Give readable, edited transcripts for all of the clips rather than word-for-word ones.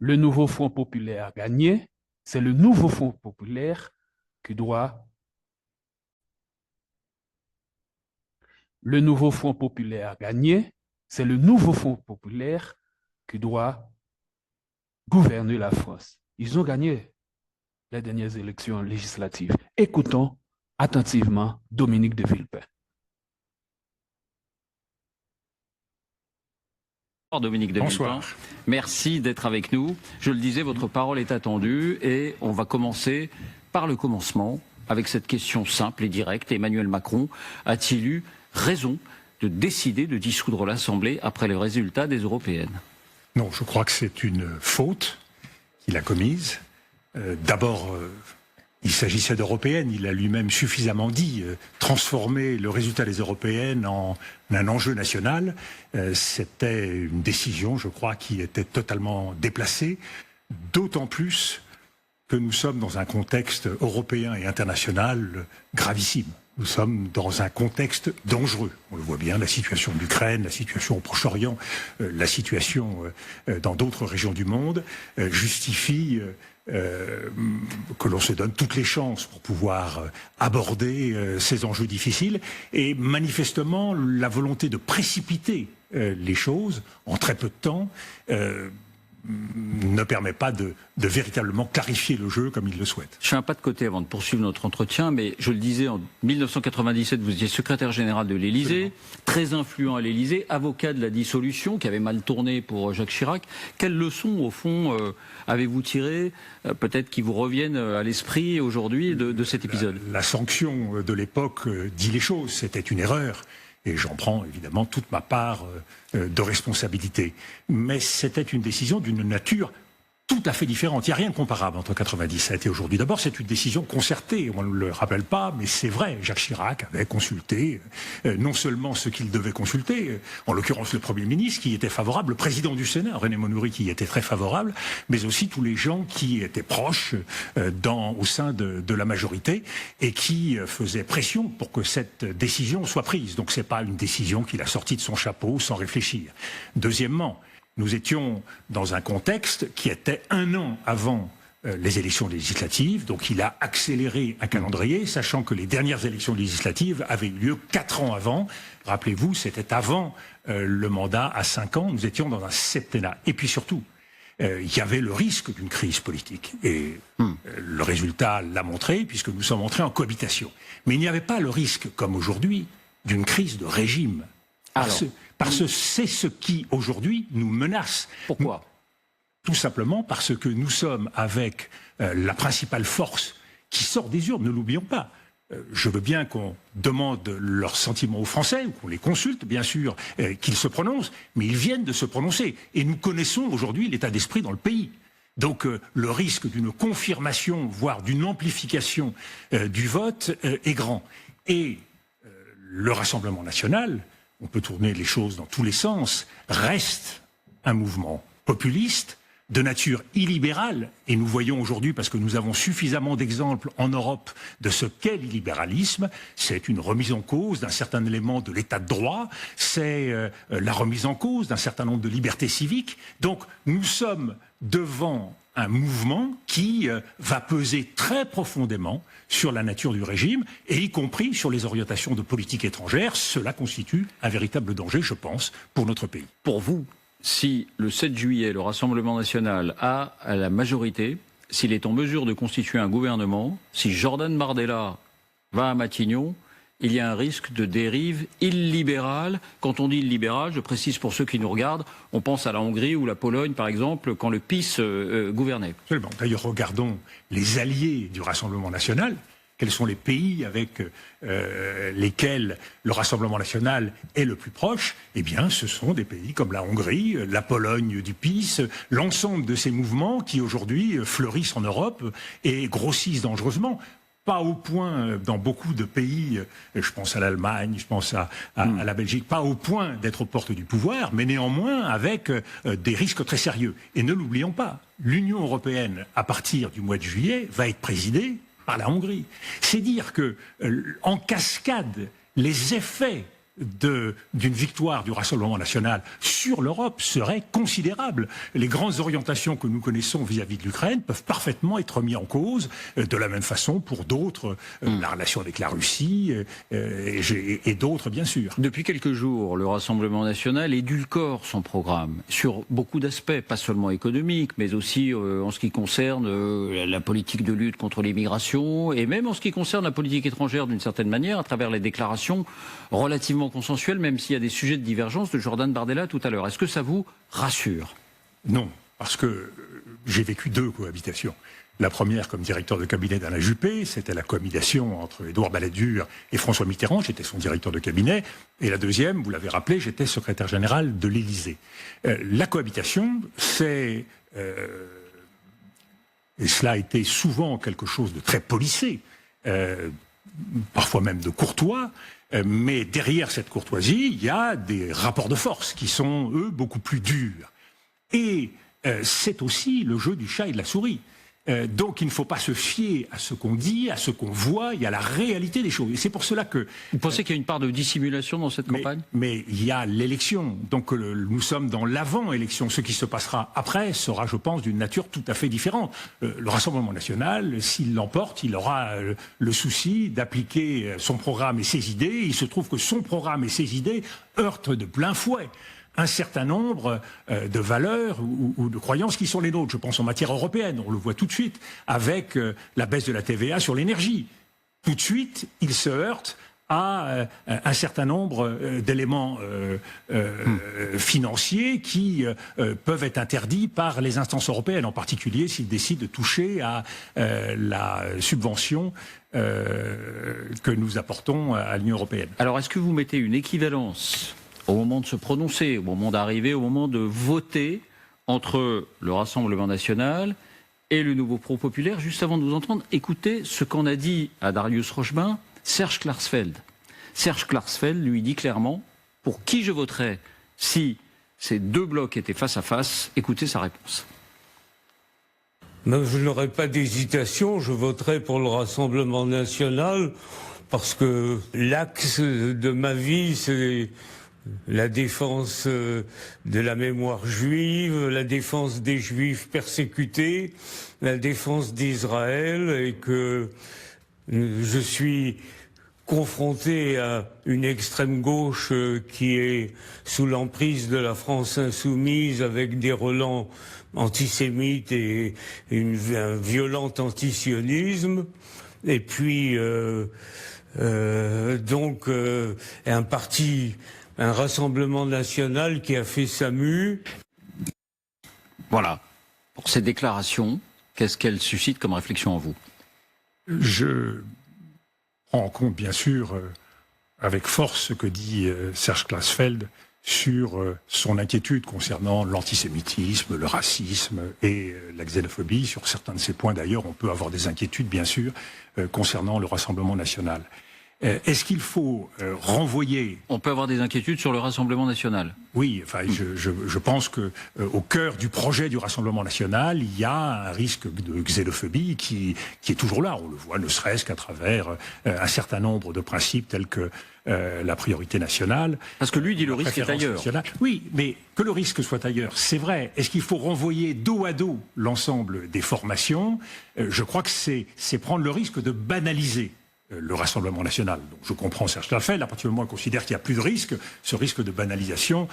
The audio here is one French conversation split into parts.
Le nouveau Front populaire a gagné. C'est le nouveau Front populaire qui doit. Le nouveau Front populaire a gagné. C'est le nouveau Front populaire qui doit gouverner la France. Ils ont gagné les dernières élections législatives. Écoutons attentivement Dominique de Villepin. Bonsoir Dominique de Villepin. Merci d'être avec nous. Je le disais, votre parole est attendue et on va commencer par le commencement avec cette question simple et directe. Emmanuel Macron a-t-il eu raison de décider de dissoudre l'Assemblée après les résultats des européennes? Non, je crois que c'est une faute qu'il a commise. D'abord, il s'agissait d'européennes, il a lui-même suffisamment dit, transformer le résultat des européennes en un enjeu national, c'était une décision, je crois, qui était totalement déplacée, d'autant plus que nous sommes dans un contexte européen et international gravissime. Nous sommes dans un contexte dangereux. On le voit bien, la situation de l'Ukraine, la situation au Proche-Orient, la situation dans d'autres régions du monde justifie que l'on se donne toutes les chances pour pouvoir aborder ces enjeux difficiles. Et manifestement, la volonté de précipiter les choses en très peu de temps ne permet pas de véritablement clarifier le jeu comme il le souhaite. Je fais un pas de côté avant de poursuivre notre entretien, mais je le disais, en 1997, vous étiez secrétaire général de l'Élysée, très influent à l'Élysée, avocat de la dissolution, qui avait mal tourné pour Jacques Chirac. Quelles leçons, au fond, avez-vous tirées, peut-être qui vous reviennent à l'esprit aujourd'hui de cet épisode? La sanction de l'époque dit les choses, c'était une erreur. Et j'en prends évidemment toute ma part de responsabilité. Mais c'était une décision d'une nature tout à fait différente. Il n'y a rien de comparable entre 97 et aujourd'hui. D'abord, c'est une décision concertée. On ne le rappelle pas, mais c'est vrai. Jacques Chirac avait consulté non seulement ce qu'il devait consulter, en l'occurrence le Premier ministre qui était favorable, le président du Sénat, René Monoury, qui était très favorable, mais aussi tous les gens qui étaient proches au sein de la majorité et qui faisaient pression pour que cette décision soit prise. Donc c'est pas une décision qu'il a sortie de son chapeau sans réfléchir. Deuxièmement, nous étions dans un contexte qui était un an avant les élections législatives, donc il a accéléré un calendrier, sachant que les dernières élections législatives avaient eu lieu 4 ans avant. Rappelez-vous, c'était avant le mandat à 5 ans, nous étions dans un septennat. Et puis surtout, il y avait le risque d'une crise politique. Et le résultat l'a montré, puisque nous sommes entrés en cohabitation. Mais il n'y avait pas le risque, comme aujourd'hui, d'une crise de régime. Parce que c'est ce qui, aujourd'hui, nous menace. Pourquoi? Tout simplement parce que nous sommes avec la principale force qui sort des urnes, ne l'oublions pas. Je veux bien qu'on demande leurs sentiments aux Français, ou qu'on les consulte, bien sûr, qu'ils se prononcent, mais ils viennent de se prononcer. Et nous connaissons aujourd'hui l'état d'esprit dans le pays. Donc le risque d'une confirmation, voire d'une amplification du vote est grand. Et le Rassemblement national, on peut tourner les choses dans tous les sens, reste un mouvement populiste, de nature illibérale, et nous voyons aujourd'hui, parce que nous avons suffisamment d'exemples en Europe de ce qu'est l'illibéralisme, c'est une remise en cause d'un certain élément de l'état de droit, c'est la remise en cause d'un certain nombre de libertés civiques. Donc nous sommes devant un mouvement qui va peser très profondément sur la nature du régime, et y compris sur les orientations de politique étrangère. Cela constitue un véritable danger, je pense, pour notre pays. Pour vous, si le 7 juillet, le Rassemblement national a la majorité, s'il est en mesure de constituer un gouvernement, si Jordan Bardella va à Matignon, il y a un risque de dérive illibérale. Quand on dit illibéral, je précise pour ceux qui nous regardent, on pense à la Hongrie ou la Pologne, par exemple, quand le PiS gouvernait. Absolument. D'ailleurs, regardons les alliés du Rassemblement national. Quels sont les pays avec lesquels le Rassemblement national est le plus proche? Eh bien, ce sont des pays comme la Hongrie, la Pologne du PiS, l'ensemble de ces mouvements qui aujourd'hui fleurissent en Europe et grossissent dangereusement. Pas au point, dans beaucoup de pays, je pense à l'Allemagne, je pense à la Belgique, pas au point d'être aux portes du pouvoir, mais néanmoins avec des risques très sérieux. Et ne l'oublions pas, l'Union européenne, à partir du mois de juillet, va être présidée par la Hongrie. C'est dire que, en cascade, les effets d'une victoire du Rassemblement national sur l'Europe serait considérable. Les grandes orientations que nous connaissons vis-à-vis de l'Ukraine peuvent parfaitement être mises en cause, de la même façon pour d'autres, la relation avec la Russie et d'autres bien sûr. Depuis quelques jours, le Rassemblement national édulcore son programme sur beaucoup d'aspects, pas seulement économiques, mais aussi en ce qui concerne la politique de lutte contre l'immigration et même en ce qui concerne la politique étrangère d'une certaine manière, à travers les déclarations relativement consensuelles, même s'il y a des sujets de divergence de Jordan Bardella tout à l'heure. Est-ce que ça vous rassure? Non, parce que j'ai vécu 2 cohabitations. La première comme directeur de cabinet d'Alain Juppé, c'était la cohabitation entre Édouard Balladur et François Mitterrand, j'étais son directeur de cabinet. Et la deuxième, vous l'avez rappelé, j'étais secrétaire général de l'Élysée. La cohabitation, c'est... et cela a été souvent quelque chose de très policé, parfois même de courtois, mais derrière cette courtoisie, il y a des rapports de force qui sont, eux, beaucoup plus durs. Et c'est aussi le jeu du chat et de la souris. Donc il ne faut pas se fier à ce qu'on dit, à ce qu'on voit, il y a la réalité des choses. Et c'est pour cela que... Vous pensez qu'il y a une part de dissimulation dans cette campagne? Mais il y a l'élection. Donc nous sommes dans l'avant-élection. Ce qui se passera après sera, je pense, d'une nature tout à fait différente. Le Rassemblement national, s'il l'emporte, il aura le souci d'appliquer son programme et ses idées. Il se trouve que son programme et ses idées heurtent de plein fouet un certain nombre de valeurs ou de croyances qui sont les nôtres. Je pense en matière européenne, on le voit tout de suite, avec la baisse de la TVA sur l'énergie. Tout de suite, il se heurte à un certain nombre d'éléments financiers qui peuvent être interdits par les instances européennes, en particulier s'ils décident de toucher à la subvention que nous apportons à l'Union européenne. Alors, est-ce que vous mettez une équivalence au moment de se prononcer, au moment d'arriver, au moment de voter entre le Rassemblement national et le nouveau Front populaire? Juste avant de vous entendre, écoutez ce qu'en a dit à Darius Rochebin Serge Klarsfeld. Serge Klarsfeld lui dit clairement « Pour qui je voterais si ces 2 blocs étaient face à face ?» Écoutez sa réponse. Je n'aurais pas d'hésitation, je voterais pour le Rassemblement national parce que l'axe de ma vie, c'est la défense de la mémoire juive, la défense des juifs persécutés, la défense d'Israël, et que je suis confronté à une extrême gauche qui est sous l'emprise de la France insoumise, avec des relents antisémites et un violent antisionisme, et puis un Rassemblement national qui a fait sa mue. Voilà. Pour ces déclarations, qu'est-ce qu'elles suscitent comme réflexion en vous? Je prends en compte, bien sûr, avec force ce que dit Serge Klarsfeld sur son inquiétude concernant l'antisémitisme, le racisme et la xénophobie. Sur certains de ces points, d'ailleurs, on peut avoir des inquiétudes, bien sûr, concernant le Rassemblement national. Est-ce qu'il faut renvoyer... On peut avoir des inquiétudes sur le Rassemblement national. Oui, enfin, je pense que au cœur du projet du Rassemblement national, il y a un risque de xénophobie qui est toujours là. On le voit ne serait-ce qu'à travers un certain nombre de principes tels que la priorité nationale. Parce que lui dit le risque est ailleurs. Nationale. Oui, mais que le risque soit ailleurs, c'est vrai. Est-ce qu'il faut renvoyer dos à dos l'ensemble des formations? Je crois que c'est prendre le risque de banaliser le Rassemblement national. Donc je comprends Serge Klarsfeld, à partir du moment où on considère qu'il n'y a plus de risque, ce risque de banalisation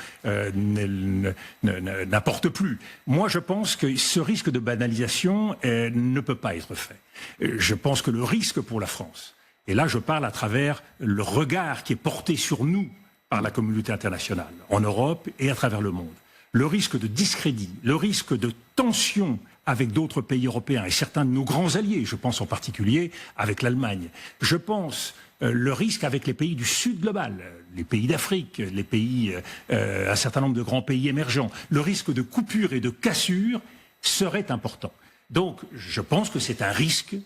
n'apporte plus. Moi, je pense que ce risque de banalisation ne peut pas être fait. Je pense que le risque pour la France, et là je parle à travers le regard qui est porté sur nous par la communauté internationale, en Europe et à travers le monde, le risque de discrédit, le risque de tension avec d'autres pays européens et certains de nos grands alliés, je pense en particulier avec l'Allemagne. Je pense le risque avec les pays du Sud global, les pays d'Afrique, les pays, un certain nombre de grands pays émergents. Le risque de coupure et de cassure serait important. Donc je pense que c'est un risque,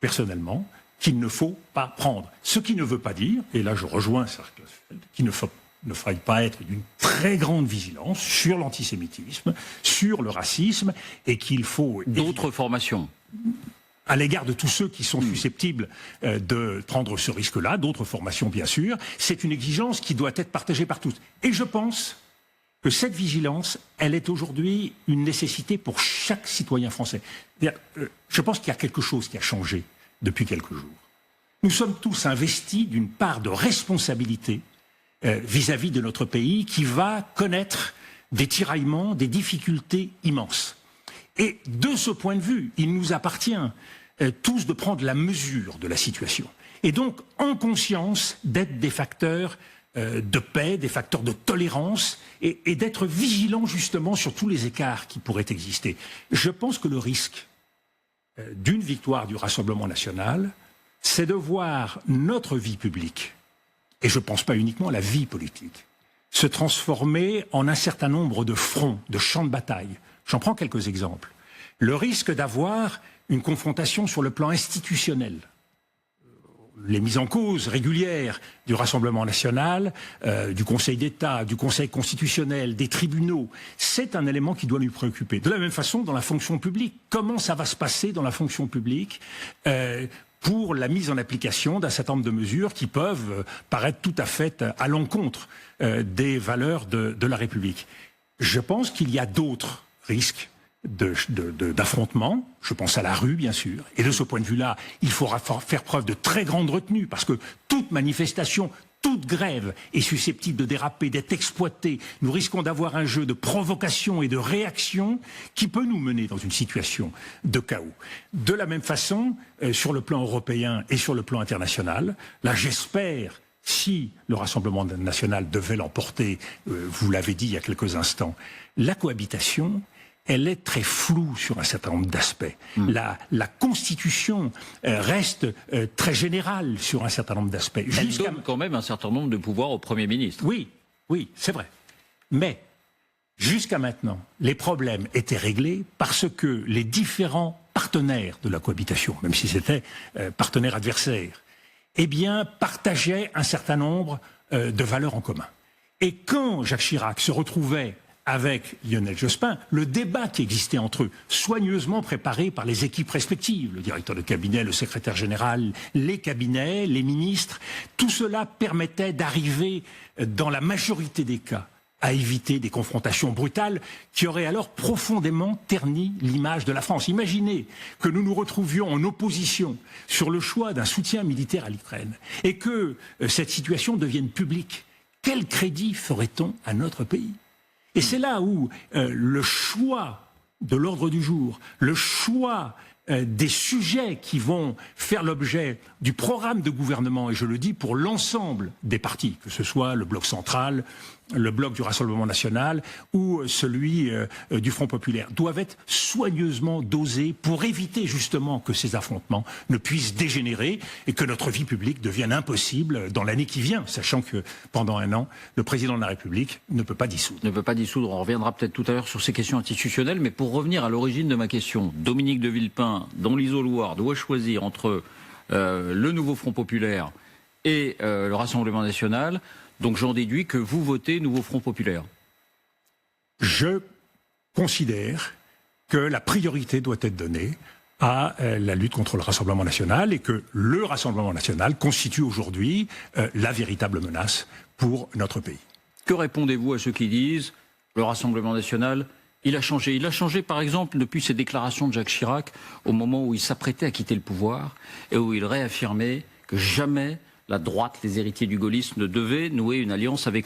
personnellement, qu'il ne faut pas prendre. Ce qui ne veut pas dire, et là je rejoins Serge Klarsfeld, qu'il ne faille pas être d'une très grande vigilance sur l'antisémitisme, sur le racisme, et qu'il faut... D'autres formations. à l'égard de tous ceux qui sont susceptibles de prendre ce risque-là, d'autres formations bien sûr. C'est une exigence qui doit être partagée par tous. Et je pense que cette vigilance, elle est aujourd'hui une nécessité pour chaque citoyen français. Je pense qu'il y a quelque chose qui a changé depuis quelques jours. Nous sommes tous investis d'une part de responsabilité vis-à-vis de notre pays qui va connaître des tiraillements, des difficultés immenses. Et de ce point de vue, il nous appartient tous de prendre la mesure de la situation. Et donc, en conscience, d'être des facteurs de paix, des facteurs de tolérance et d'être vigilants justement sur tous les écarts qui pourraient exister. Je pense que le risque d'une victoire du Rassemblement national, c'est de voir notre vie publique, et je ne pense pas uniquement à la vie politique, se transformer en un certain nombre de fronts, de champs de bataille. J'en prends quelques exemples. Le risque d'avoir une confrontation sur le plan institutionnel. Les mises en cause régulières du Rassemblement national, du Conseil d'État, du Conseil constitutionnel, des tribunaux, c'est un élément qui doit nous préoccuper. De la même façon, dans la fonction publique, comment ça va se passer dans la fonction publique pour la mise en application d'un certain nombre de mesures qui peuvent paraître tout à fait à l'encontre des valeurs de la République. Je pense qu'il y a d'autres risques d'affrontements, je pense à la rue bien sûr, et de ce point de vue-là, il faudra faire preuve de très grande retenue, parce que toute manifestation, toute grève est susceptible de déraper, d'être exploitée. Nous risquons d'avoir un jeu de provocation et de réaction qui peut nous mener dans une situation de chaos. De la même façon, sur le plan européen et sur le plan international, là j'espère, si le Rassemblement national devait l'emporter, vous l'avez dit il y a quelques instants, la cohabitation, elle est très floue sur un certain nombre d'aspects. La Constitution reste très générale sur un certain nombre d'aspects. Elle donne quand même un certain nombre de pouvoirs au Premier ministre. Oui, oui, c'est vrai. Mais jusqu'à maintenant, les problèmes étaient réglés parce que les différents partenaires de la cohabitation, même si c'était partenaires adversaires, eh bien, partageaient un certain nombre de valeurs en commun. Et quand Jacques Chirac se retrouvait avec Lionel Jospin, le débat qui existait entre eux, soigneusement préparé par les équipes respectives, le directeur de cabinet, le secrétaire général, les cabinets, les ministres, tout cela permettait d'arriver, dans la majorité des cas, à éviter des confrontations brutales qui auraient alors profondément terni l'image de la France. Imaginez que nous nous retrouvions en opposition sur le choix d'un soutien militaire à l'Ukraine et que cette situation devienne publique. Quel crédit ferait-on à notre pays ? Et c'est là où le choix de l'ordre du jour, le choix des sujets qui vont faire l'objet du programme de gouvernement, et je le dis pour l'ensemble des partis, que ce soit le bloc central, le bloc du Rassemblement national ou celui du Front populaire, doivent être soigneusement dosés pour éviter justement que ces affrontements ne puissent dégénérer et que notre vie publique devienne impossible dans l'année qui vient, sachant que pendant un an, le président de la République ne peut pas dissoudre. Ne peut pas dissoudre, on reviendra peut-être tout à l'heure sur ces questions institutionnelles, mais pour revenir à l'origine de ma question, Dominique de Villepin, dans l'isoloir, doit choisir entre le nouveau Front populaire et le Rassemblement national. Donc j'en déduis que vous votez Nouveau Front populaire. Je considère que la priorité doit être donnée à la lutte contre le Rassemblement national et que le Rassemblement national constitue aujourd'hui la véritable menace pour notre pays. Que répondez-vous à ceux qui disent le Rassemblement national, il a changé. Il a changé par exemple depuis ses déclarations de Jacques Chirac au moment où il s'apprêtait à quitter le pouvoir et où il réaffirmait que jamais la droite, les héritiers du gaullisme, ne devaient nouer une alliance avec